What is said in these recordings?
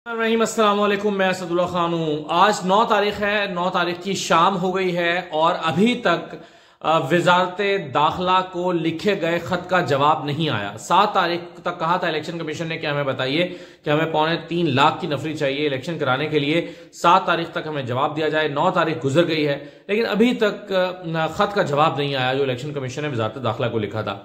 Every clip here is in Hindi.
रहीम अस्सलाम वालेकुम, मैं असदुल्ला खान हूँ। आज 9 तारीख है। 9 तारीख की शाम हो गई है और अभी तक वजारत दाखिला को लिखे गए खत का जवाब नहीं आया। 7 तारीख तक कहा था इलेक्शन कमीशन ने कि हमें बताइए कि हमें 3.25 लाख की नफरी चाहिए इलेक्शन कराने के लिए। 7 तारीख तक हमें जवाब दिया जाए। 9 तारीख गुजर गई है लेकिन अभी तक खत का जवाब नहीं आया जो इलेक्शन कमीशन ने वजारत दाखिला को लिखा था।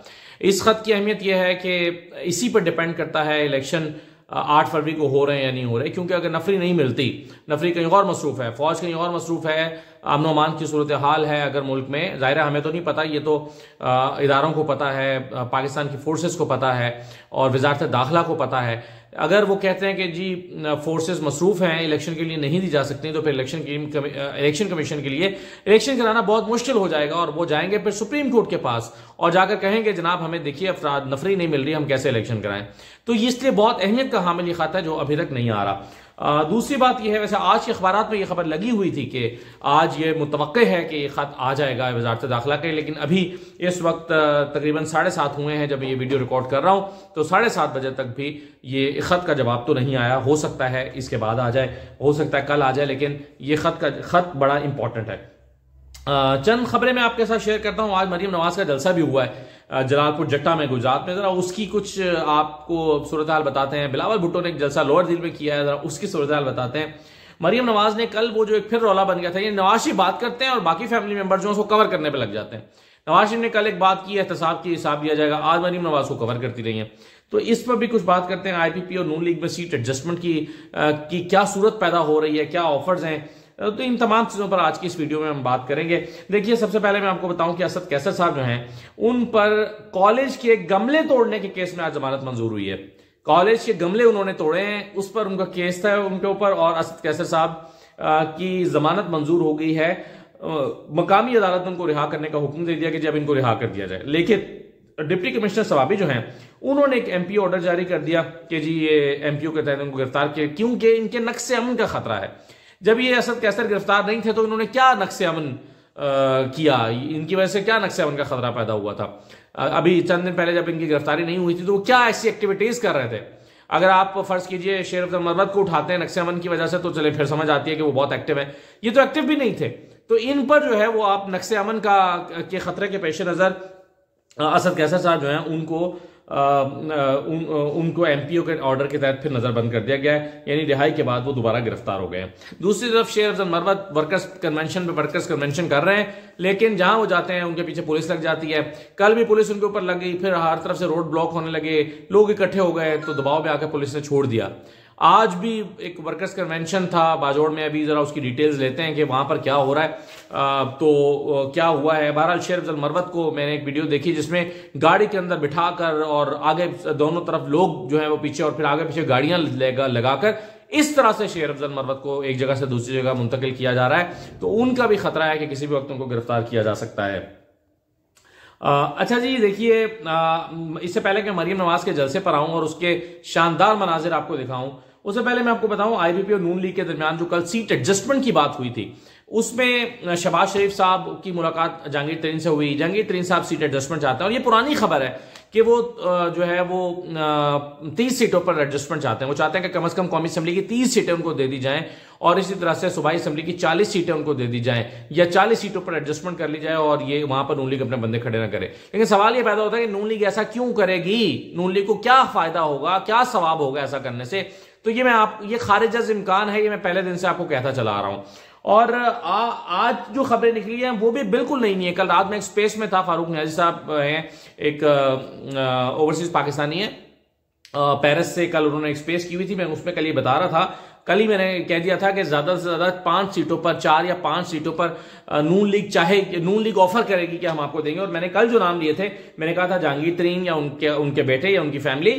इस खत की अहमियत यह है कि इसी पर डिपेंड करता है इलेक्शन 8 फरवरी को हो रहे हैं या नहीं हो रहे, क्योंकि अगर नफरी नहीं मिलती, नफरी कहीं और मसरूफ है, फौज कहीं और मसरूफ है, अमन अमान की सूरत हाल है अगर मुल्क में, जाहिर है हमें तो नहीं पता, ये तो इदारों को पता है, पाकिस्तान की फोर्सेस को पता है और वजारत दाखिला को पता है। अगर वो कहते हैं कि जी फोर्सेस मसरूफ हैं, इलेक्शन के लिए नहीं दी जा सकती, तो फिर इलेक्शन कमीशन के लिए इलेक्शन कराना बहुत मुश्किल हो जाएगा और वो जाएंगे फिर सुप्रीम कोर्ट के पास और जाकर कहेंगे जनाब हमें देखिए अफराद नफरी नहीं मिल रही, हम कैसे इलेक्शन कराएं। तो इसलिए बहुत अहमियत का हामिल ये खत है जो अभी तक नहीं आ रहा। दूसरी बात यह है, वैसे आज के अखबारात में यह खबर लगी हुई थी कि आज ये मुतवक्के है कि ये खत आ जाएगा वजारत दाखिला के, लेकिन अभी इस वक्त तकरीबन 7:30 हुए हैं जब ये वीडियो रिकॉर्ड कर रहा हूं, तो 7:30 बजे तक भी ये खत का जवाब तो नहीं आया। हो सकता है इसके बाद आ जाए, हो सकता है कल आ जाए, लेकिन ये खत बड़ा इंपॉर्टेंट है। चंद खबरें मैं आपके साथ शेयर करता हूं। आज मरीम नवाज का जलसा भी हुआ है जलालपुर जट्टा में, गुजरात में। जरा उसकी कुछ आपको सूरत हाल बताते हैं। बिलावल भुट्टो ने एक जलसा लोअर दिल में किया है, जरा उसकी सूरत हाल बताते हैं। मरीम नवाज ने कल वो जो एक फिर रौला बन गया था, ये नवाज शरीफ बात करते हैं और बाकी फैमिली मेंबर जो उसको कवर करने पर लग जाते हैं। नवाज शरीफ ने कल एक बात की, एहतसाब की, हिसाब दिया जाएगा, आज मरीम नवाज को कवर करती रही है, तो इस पर भी कुछ बात करते हैं। आईपीपी और नून लीग में सीट एडजस्टमेंट की क्या सूरत पैदा हो रही है, क्या ऑफर्स हैं, तो इन तमाम चीजों पर आज की इस वीडियो में हम बात करेंगे। देखिए, सबसे पहले मैं आपको बताऊं कि असद कैसर साहब जो हैं उन पर कॉलेज के गमले तोड़ने के केस में आज जमानत मंजूर हुई है। कॉलेज के गमले उन्होंने तोड़े हैं, उस पर उनका केस था उनके ऊपर, और असद कैसर साहब की जमानत मंजूर हो गई है। मकामी अदालत ने उनको रिहा करने का हुक्म दे दिया कि जब इनको रिहा कर दिया जाए, लेकिन डिप्टी कमिश्नर सवाबी जो हैं उन्होंने एक एमपीओ ऑर्डर जारी कर दिया कि जी ये एमपीओ के तहत उनको गिरफ्तार किया, क्योंकि इनके नक्शे अमन का खतरा है। जब ये असद कैसर गिरफ्तार नहीं थे तो इन्होंने क्या नक्शे अमन किया, इनकी वजह से क्या नक्शे अमन का खतरा पैदा हुआ था। अभी चंद दिन पहले जब इनकी गिरफ्तारी नहीं हुई थी तो वो क्या ऐसी एक्टिविटीज कर रहे थे। अगर आप फर्ज कीजिए शेर अफजल मरवत को उठाते हैं नक्शे अमन की वजह से, तो चले फिर समझ आती है कि वो बहुत एक्टिव है। ये तो एक्टिव भी नहीं थे, तो इन पर जो है वो आप नक्शे अमन के खतरे के पेश नजर असद कैसर साहब जो है उनको एमपीओ के ऑर्डर के तहत फिर नजरबंद कर दिया गया है, यानी रिहाई के बाद वो दोबारा गिरफ्तार हो गए हैं। दूसरी तरफ शेर अफजल मरवत वर्कर्स कन्वेंशन कर रहे हैं, लेकिन जहां वो जाते हैं उनके पीछे पुलिस लग जाती है। कल भी पुलिस उनके ऊपर लग गई, फिर हर तरफ से रोड ब्लॉक होने लगे, लोग इकट्ठे हो गए, तो दबाव में आकर पुलिस ने छोड़ दिया। आज भी एक वर्कर्स कन्वेंशन था बाजोड़ में, अभी जरा उसकी डिटेल्स लेते हैं कि वहां पर क्या हो रहा है, तो क्या हुआ है। बहरहाल शेर अफजल मरवत को मैंने एक वीडियो देखी जिसमें गाड़ी के अंदर बिठाकर और आगे दोनों तरफ लोग जो है वो पीछे और फिर आगे पीछे गाड़ियां लगाकर इस तरह से शेर अफजल मरवत को एक जगह से दूसरी जगह मुंतकिल किया जा रहा है, तो उनका भी खतरा है कि किसी भी वक्त उनको गिरफ्तार किया जा सकता है। अच्छा जी, देखिए, इससे पहले कि मरीम नवाज के जलसे पर आऊं और उसके शानदार मनाजिर आपको दिखाऊं, उससे पहले मैं आपको बताऊं आईपीपी और नून लीग के दरमियान जो कल सीट एडजस्टमेंट की बात हुई थी, उसमें शहबाज शरीफ साहब की मुलाकात जहांगीर तरीन से हुई। जहांगीर तरीन साहब सीट एडजस्टमेंट चाहते हैं और ये पुरानी खबर है कि वो जो है वो 30 सीटों पर एडजस्टमेंट चाहते हैं। वो चाहते हैं कि कम से कम कौमी असेंबली की 30 सीटें उनको दे दी जाएं और इसी तरह से सूबाई असेंबली की 40 सीटें उनको दे दी जाएं, या 40 सीटों पर एडजस्टमेंट कर ली जाए और ये वहां पर नून लीग अपने बंदे खड़े ना करे। लेकिन सवाल ये पैदा होता है कि नून लीग ऐसा क्यों करेगी, नून लीग को क्या फायदा होगा, क्या सवाब होगा ऐसा करने से। तो ये खारिज अज़ इम्कान है, ये मैं पहले दिन से आपको कहता चला आ रहा हूं। और आज जो खबरें निकली हैं वो भी बिल्कुल नहीं है। कल रात में एक स्पेस में था, फारूक नियाजी साहब हैं, एक ओवरसीज पाकिस्तानी है, पेरिस से कल उन्होंने एक स्पेस की हुई थी, मैं उसमें कल ये बता रहा था, कल ही मैंने कह दिया था कि ज्यादा से ज्यादा 5 सीटों पर, 4 या 5 सीटों पर नून लीग ऑफर करेगी कि हम आपको देंगे। और मैंने कल जो नाम लिए थे, मैंने कहा था जहांगीर तरीन या उनके बेटे या उनकी फैमिली,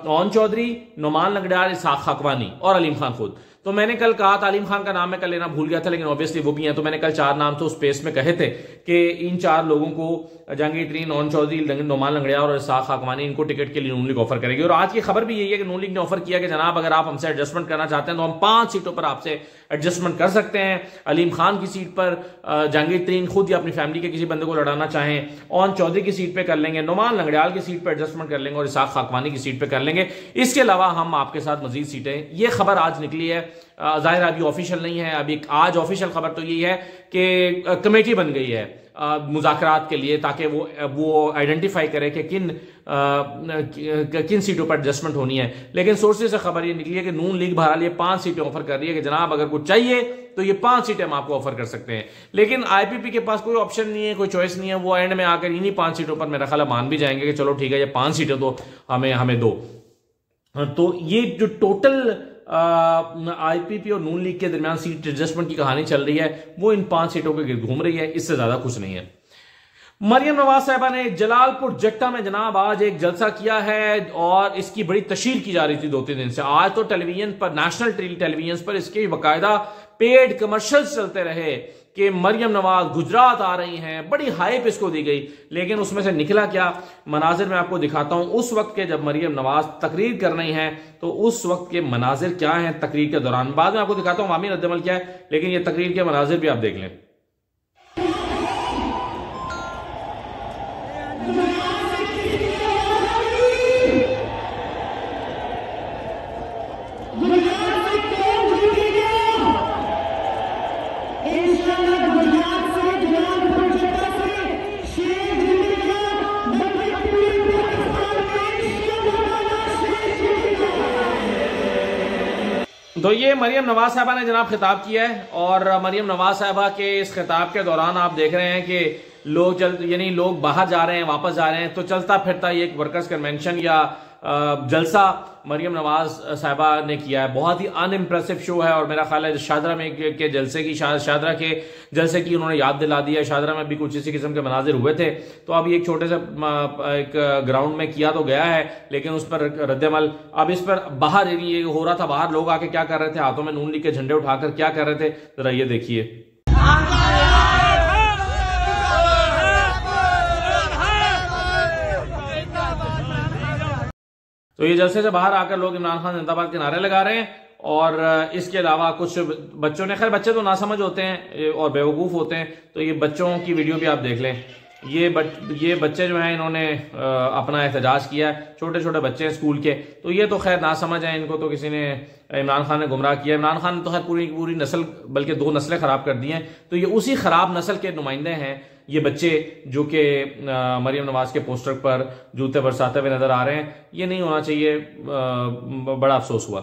ओन चौधरी, नुमान लंगड़ार, इसाक खाकवानी और अलीम खान खुद। तो मैंने कल कहा तालीम खान का नाम मैं कल लेना भूल गया था, लेकिन ऑब्वियसली वो भी हैं, तो मैंने कल 4 नाम तो उस स्पेस में कहे थे कि इन 4 लोगों को जहांगीर तरीन, नौन चौधरी, नोमान लंगड़िया और इसाक खाकवानी इनको टिकट के लिए नून लीग ऑफर करेगी। और आज की खबर भी यही है कि नून लीग ने ऑफर किया कि जनाब अगर आप हमसे एडजस्टमेंट करना चाहते हैं तो हम 5 सीटों पर आपसे एडजस्टमेंट कर सकते हैं। अलीम खान की सीट पर जहांगीर तरीन खुद या अपनी फैमिली के किसी बंदे को लड़ाना चाहें, ओन चौधरी की सीट पे कर लेंगे, नोमान लंगड़ियाल की सीट पे एडजस्टमेंट कर लेंगे और इसाक खाकवानी की सीट पे कर लेंगे। इसके अलावा हम आपके साथ मजीद सीटें, ये खबर आज निकली है, जाहिर अभी ऑफिशियल नहीं है। अभी आज ऑफिशियल खबर तो यही है कि कमेटी बन गई है मुज़ाकरात के लिए, ताकि वो आइडेंटिफाई करे कि किन सीटों पर एडजस्टमेंट होनी है। लेकिन सोर्सेज से खबर ये निकली है कि नून लीग बहरहाल ये 5 सीटें ऑफर कर रही है कि जनाब अगर कुछ चाहिए तो ये 5 सीटें हम आपको ऑफर कर सकते हैं। लेकिन आईपीपी के पास कोई ऑप्शन नहीं है, कोई चॉइस नहीं है। वो एंड में आकर इन्हीं 5 सीटों पर मेरा ख्याल मान भी जाएंगे कि चलो ठीक है, ये 5 सीटें तो हमें दो। तो ये जो टोटल आईपीपी और नून लीग के दरमियान सीट एडजस्टमेंट की कहानी चल रही है वो इन 5 सीटों के गिर्द घूम रही है, इससे ज्यादा कुछ नहीं है। मरियम नवाज साहिबा ने जलालपुर जट्टा में जनाब आज एक जलसा किया है और इसकी बड़ी तशहीर की जा रही थी 2-3 दिन से। आज तो टेलीविजन पर, नेशनल टेलीविजन पर इसके बाकायदा पेड कमर्शियल्स चलते रहे कि मरियम नवाज गुजरात आ रही हैं, बड़ी हाइप इसको दी गई। लेकिन उसमें से निकला क्या, मनाजिर मैं आपको दिखाता हूं उस वक्त के जब मरियम नवाज तकरीर कर रही हैं, तो उस वक्त के मनाजिर क्या हैं तकरीर के दौरान। बाद में आपको दिखाता हूं आमी रद्दमल क्या है, लेकिन ये तकरीर के मनाजिर भी आप देख लें। तो ये मरियम नवाज साहबा ने जनाब खिताब किया है और मरियम नवाज साहबा के इस खिताब के दौरान आप देख रहे हैं कि लोग बाहर जा रहे हैं, वापस जा रहे हैं। तो चलता फिरता ये एक वर्कर्स कन्वेंशन या जलसा मरियम नवाज साहबा ने किया है। बहुत ही अनइम्प्रेसिव शो है और मेरा ख्याल है शादरा में के जलसे की शादरा के जलसे की उन्होंने याद दिला दिया। शादरा में भी कुछ इसी किस्म के मनाजिर हुए थे, तो अब एक छोटे से एक ग्राउंड में किया तो गया है, लेकिन उस पर रद्दमल अब इस पर बाहर ये हो रहा था। बाहर लोग आके क्या कर रहे थे, हाथों में नून लीग के झंडे उठाकर क्या कर रहे थे, जरा ये देखिए। तो ये जलसे से बाहर आकर लोग इमरान खान जिंदाबाद के नारे लगा रहे हैं। और इसके अलावा कुछ बच्चों ने, खैर बच्चे तो नासमझ होते हैं और बेवकूफ होते हैं, तो ये बच्चों की वीडियो भी आप देख लें। ये बच्चे जो हैं इन्होंने अपना एहतजाज किया है, छोटे छोटे बच्चे हैं स्कूल के। तो ये तो खैर नासमझ है, इनको तो किसी ने, इमरान खान ने गुमराह किया। इमरान खान ने तो खैर पूरी नस्ल, बल्कि 2 नस्लें खराब कर दी हैं। तो ये उसी खराब नस्ल के नुमाइंदे हैं ये बच्चे जो कि मरियम नवाज के पोस्टर पर जूते बरसाते हुए नजर आ रहे हैं। ये नहीं होना चाहिए, बड़ा अफसोस हुआ।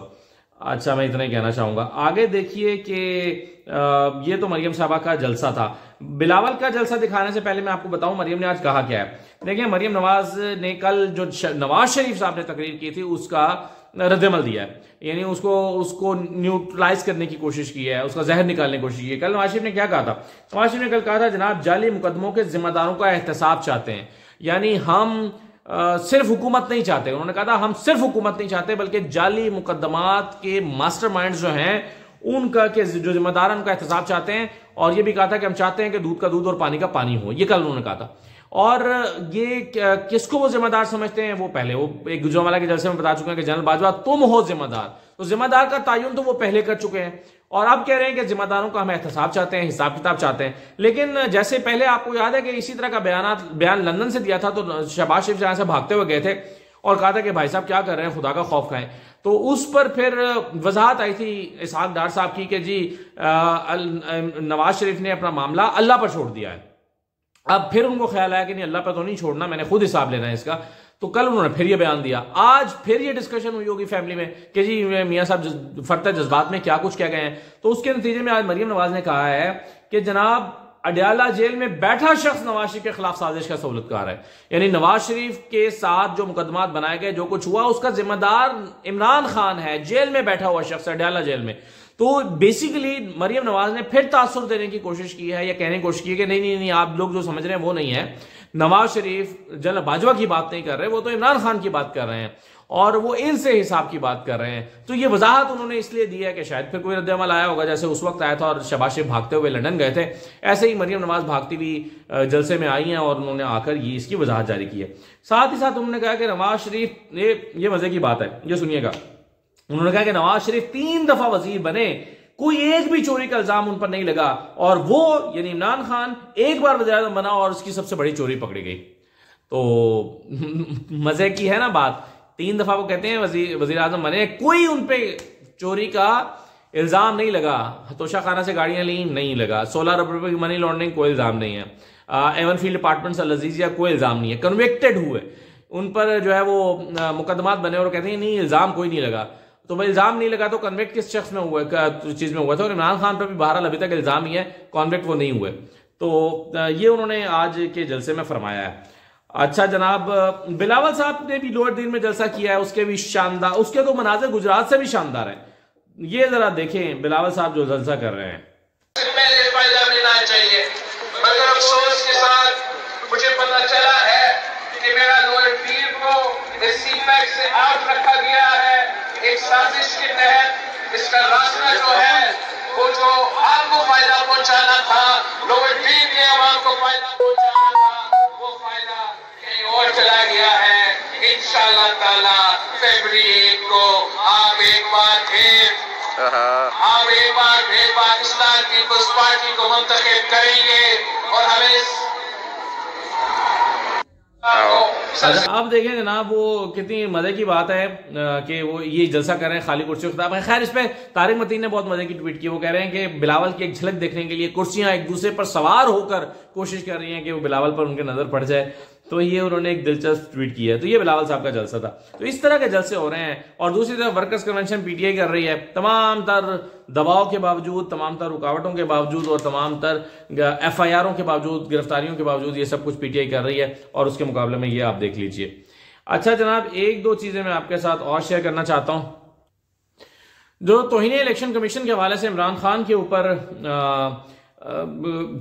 अच्छा, मैं इतना ही कहना चाहूंगा। आगे देखिए कि ये तो मरियम साहबा का जलसा था। बिलावल का जलसा दिखाने से पहले मैं आपको बताऊं मरियम ने आज कहा क्या है। देखिए, मरियम नवाज ने कल जो नवाज शरीफ साहब ने तकरीर की थी उसका रद्दमल दिया है, यानी उसको न्यूट्रलाइज करने की कोशिश की है, उसका जहर निकालने की कोशिश की है। कल नवाज शरीफ ने क्या कहा था? नवाज शरीफ ने कल कहा था जनाब जाली मुकदमों के जिम्मेदारों का एहतसाब चाहते हैं, यानी हम सिर्फ हुकूमत नहीं चाहते। उन्होंने कहा था हम सिर्फ हुकूमत नहीं चाहते बल्कि जाली मुकदमात के मास्टरमाइंड्स जो हैं उनका के जो जिम्मेदार उनका एहतसाब चाहते हैं। और ये भी कहा था कि हम चाहते हैं कि दूध का दूध और पानी का पानी हो, ये कल उन्होंने कहा था। और ये किसको वो जिम्मेदार समझते हैं, वो पहले वो एक गुजरांवाला के जलसे में बता चुके हैं कि जनरल बाजवा तुम हो जिम्मेदार। तो जिम्मेदार का तायुन तो वो पहले कर चुके हैं और अब कह रहे हैं कि जिम्मेदारों का हम एहतसाब चाहते हैं, हिसाब किताब चाहते हैं। लेकिन जैसे पहले आपको याद है कि इसी तरह का बयान लंदन से दिया था, तो शहबाज शरीफ जहां से भागते हुए गए थे और कहा था कि भाई साहब क्या कर रहे हैं, खुदा का खौफ खाएं। तो उस पर फिर वजाहत आई थी इसहाक डार साहब की कि जी नवाज शरीफ ने अपना मामला अल्लाह पर छोड़ दिया है। अब फिर उनको ख्याल आया कि नहीं, अल्लाह पर तो नहीं छोड़ना, मैंने खुद हिसाब लेना है इसका। तो कल उन्होंने फिर ये बयान दिया। आज फिर ये डिस्कशन हुई होगी फैमिली में कि जी मियां साहब फर्द जज्बात में क्या कुछ कह गए हैं। तो उसके नतीजे में आज मरियम नवाज ने कहा है कि जनाब अडयाला जेल में बैठा शख्स नवाज शरीफ के खिलाफ साजिश का सहूलतकार है, यानी नवाज शरीफ के साथ जो मुकदमात बनाए गए, जो कुछ हुआ, उसका जिम्मेदार इमरान खान है, जेल में बैठा हुआ शख्स अडयाला जेल में। तो बेसिकली मरियम नवाज ने फिर तासुर देने की कोशिश की है या कहने की कोशिश की है कि नहीं, आप लोग जो समझ रहे हैं वो नहीं है। नवाज शरीफ जनरल बाजवा की बात नहीं कर रहे, वो तो इमरान खान की बात कर रहे हैं। और वो इनसे हिसाब की बात कर रहे हैं। तो ये वजाहत उन्होंने इसलिए दी है कि शायद फिर कोई रद्द-ए-अमल आया होगा, जैसे उस वक्त आया था और शहबाज शरीफ भागते हुए लंदन गए थे, ऐसे ही मरियम नवाज भागती हुई जलसे में आई हैं और उन्होंने आकर ये इसकी वजाहत जारी की है। साथ ही साथ उन्होंने कहा कि नवाज शरीफ, ये मजे की बात है, ये सुनिएगा, उन्होंने कहा कि नवाज शरीफ 3 दफा वजीर बने, कोई एक भी चोरी का इल्जाम उन पर नहीं लगा, और वो यानी इमरान खान एक बार वज़ीर आज़म बना और उसकी सबसे बड़ी चोरी पकड़ी गई। तो मजे की है ना बात, 3 दफा वो कहते हैं वजीर आजम बने, कोई उन पे चोरी का इल्जाम नहीं लगा, हतोशा खाना से गाड़ियां ली नहीं लगा, 16 अरब रुपए की मनी लॉन्ड्रिंग कोई इल्जाम नहीं है, एवन फील्ड अपार्टमेंट्स अल अजीजिया कोई इल्जाम नहीं है, कन्विक्टेड हुए, उन पर जो है वो मुकदमात बने और कहते हैं नहीं इल्जाम कोई नहीं लगा। तो भाई इल्जाम नहीं लगा तो कन्विक्ट किस शख्स में हुआ, चीज में हुआ था, और इमरान खान पर भी बहरहाल अभी तक इल्जाम ही है, कॉन्विक्ट वो नहीं हुए। तो ये उन्होंने आज के जलसे में फरमाया है। अच्छा जनाब, बिलावल साहब ने भी लोअर दिन में जलसा किया है, उसके भी शानदार, उसके तो मनाजिर गुजरात से भी शानदार है। ये जरा देखें बिलावल साहब जो जलसा कर रहे हैं। फायदा मिलना चाहिए, मगर अफसोस के साथ मुझे पता चला है कि मेरा लोअर पीर को इस सीपैक से आउट रखा गया है, एक साजिश के तहत। इसका रास्ता जो है वो जो आपको फायदा पहुंचाना था, लोअर पीर ने आवाम को फायदा पहुंचाना था, वो फायदा कहीं और चला गया है। इंशाअल्लाह ताला फरवरी 1 को आप एक बार फिर पाकिस्तान पीपल्स पार्टी को मुंतखब करेंगे और हमें अब देखें जनाब, वो कितनी मजे की बात है कि वो ये जलसा कर रहे हैं खाली कुर्सी खिताब है। खैर, इस पे तारिक मतीन ने बहुत मजे की ट्वीट की, वो कह रहे हैं कि बिलावल की एक झलक देखने के लिए कुर्सियां एक दूसरे पर सवार होकर कोशिश कर रही हैं कि वो बिलावल पर उनके नजर पड़ जाए। तो ये उन्होंने एक दिलचस्प ट्वीट की है। तो ये बिलावल साहब का जलसा था। तो इस तरह के जलसे हो रहे हैं। और दूसरी तरफ वर्कर्स कन्वेंशन पीटीआई कर रही है, तमाम तर दबाव के बावजूद, तमाम तर रुकावटों के बावजूद और तमाम तर एफआईआरों के बावजूद, गिरफ्तारियों के बावजूद, ये सब कुछ पीटीआई कर रही है। और उसके मुकाबले में ये आप देख लीजिए। अच्छा जनाब, 1-2 चीजें मैं आपके साथ और शेयर करना चाहता हूं। जो तौहीन इलेक्शन कमीशन के हवाले से इमरान खान के ऊपर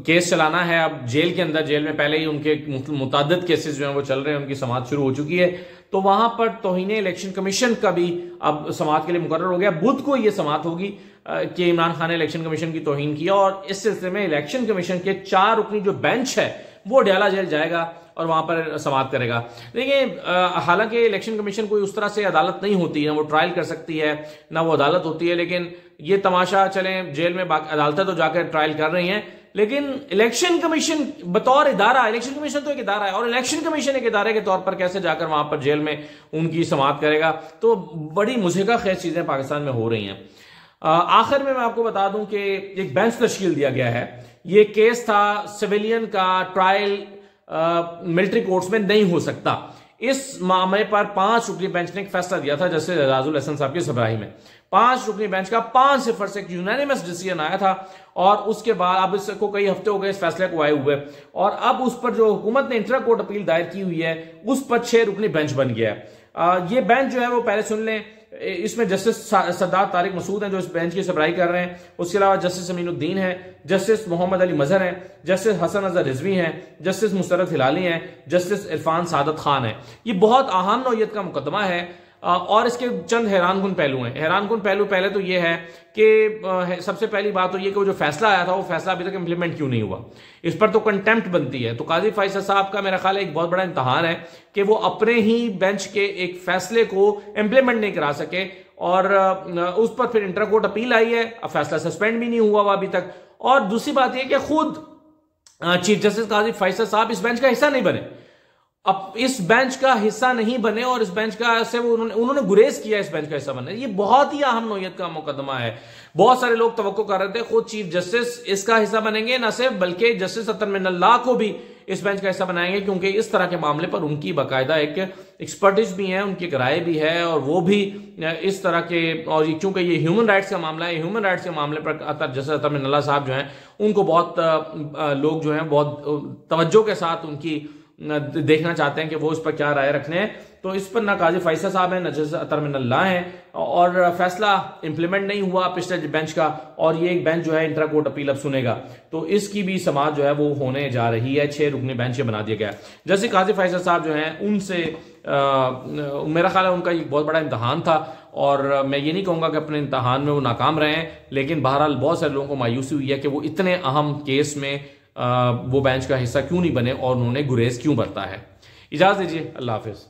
केस चलाना है, अब जेल के अंदर, जेल में पहले ही उनके मुतअद्दिद केसेस जो हैं वो चल रहे हैं, उनकी समाअत शुरू हो चुकी है। तो वहां पर तौहीन इलेक्शन कमीशन का भी अब समाअत के लिए मुकर्रर हो गया। बुध को ये समाअत होगी कि इमरान खान ने इलेक्शन कमीशन की तौहीन की, और इस सिलसिले में इलेक्शन कमीशन के 4 रुकनी जो बेंच है वो डयाला जेल जाएगा और वहां पर समाअत करेगा। देखिए, हालांकि इलेक्शन कमीशन कोई उस तरह से अदालत नहीं होती है, वो ट्रायल कर सकती है, ना वो अदालत होती है। लेकिन ये तमाशा, चले जेल में अदालतें तो जाकर ट्रायल कर रही हैं, लेकिन इलेक्शन कमीशन बतौर इदारा, इलेक्शन कमीशन तो एक इदारा है, और इलेक्शन कमीशन एक इदारे के तौर पर कैसे जाकर वहां पर जेल में उनकी समाअत करेगा। तो बड़ी मुझेगा खेज चीजें पाकिस्तान में हो रही हैं। आखिर में मैं आपको बता दूं कि एक बेंच तश्कील दिया गया है। ये केस था सिविलियन का, ट्रायल मिलिट्री कोर्ट्स में नहीं हो सकता। इस मामले पर 5 रुकनी बेंच ने एक फैसला दिया था जस्टिस एजाजुल हसन साहब की सरबराही में। 5 रुकनी बेंच का 5-0 से एक यूनानिमस डिसीजन आया था, और उसके बाद अब इसको कई हफ्ते हो गए इस फैसले को आए हुए, और अब उस पर जो हुकूमत ने इंट्रा कोर्ट अपील दायर की हुई है उस पर 6 रुकनी बेंच बन गया है। ये बेंच जो है वो पहले सुन लें, इसमें जस्टिस सरदार तारिक मसूद हैं जो इस बेंच की सरबराही कर रहे हैं। उसके अलावा जस्टिस अमीनुद्दीन है, जस्टिस मोहम्मद अली मजहर हैं, जस्टिस हसन अजहर रिजवी हैं, जस्टिस मुस्तरद हिलाली हैं, जस्टिस इरफान सादत खान है। ये बहुत अहम नौयत का मुकदमा है, और इसके चंद हैरानकुन पहलू हैं। हैरानकुन पहलू पहले तो ये है कि सबसे पहली बात तो ये कि वो जो फैसला आया था वो फैसला अभी तक इंप्लीमेंट क्यों नहीं हुआ, इस पर तो कंटेम्प्ट बनती है। तो काजी फैसल साहब का मेरा ख्याल है एक बहुत बड़ा इम्तहान है कि वो अपने ही बेंच के एक फैसले को इंप्लीमेंट नहीं करा सके, और उस पर फिर इंटर कोर्ट अपील आई है, अब फैसला सस्पेंड भी नहीं हुआ हुआ अभी तक। और दूसरी बात यह कि खुद चीफ जस्टिस काजी फैसल साहब इस बेंच का हिस्सा नहीं बने, अब इस बेंच का हिस्सा नहीं बने, और इस बेंच का से वो उन्होंने गुरेज किया इस बेंच का हिस्सा बनने। ये बहुत ही अहम नौयत का मुकदमा है। बहुत सारे लोग तवक्को कर रहे थे खुद चीफ जस्टिस इसका हिस्सा बनेंगे, न सिर्फ बल्कि जस्टिस अतर मिनल्लाह को भी इस बेंच का हिस्सा बनाएंगे, क्योंकि इस तरह के मामले पर उनकी बाकायदा एक एक्सपर्टीज भी है, उनकी राय भी है, और वो भी इस तरह के, और चूंकि ये ह्यूमन राइट्स का मामला है, ह्यूमन राइट्स के मामले पर जस्टिस अतर मिनल्लाह साहब जो हैं उनको बहुत लोग जो हैं बहुत तवज्जो के साथ उनकी देखना चाहते हैं कि वो इस पर क्या राय रखने हैं। तो इस पर ना काजी फैसल साहब हैं, ना जज अतर मिनल्लाह हैं, और फैसला इंप्लीमेंट नहीं हुआ पिछले बेंच का, और ये एक बेंच जो है इंट्रा कोर्ट अपील अब सुनेगा, तो इसकी भी समाअत जो है वो होने जा रही है। 6 रुकनी बेंच बना दिया गया। जैसे काजी फैसल साहब जो हैं उनसे मेरा ख्याल है उनका एक बहुत बड़ा इम्तहान था, और मैं ये नहीं कहूँगा कि अपने इम्तहान में वो नाकाम रहे हैं, लेकिन बहरहाल बहुत सारे लोगों को मायूसी हुई है कि वो इतने अहम केस में वो बेंच का हिस्सा क्यों नहीं बने और उन्होंने गुरेज क्यों बरता है। इजाज़त दीजिए, अल्लाह हाफिज़।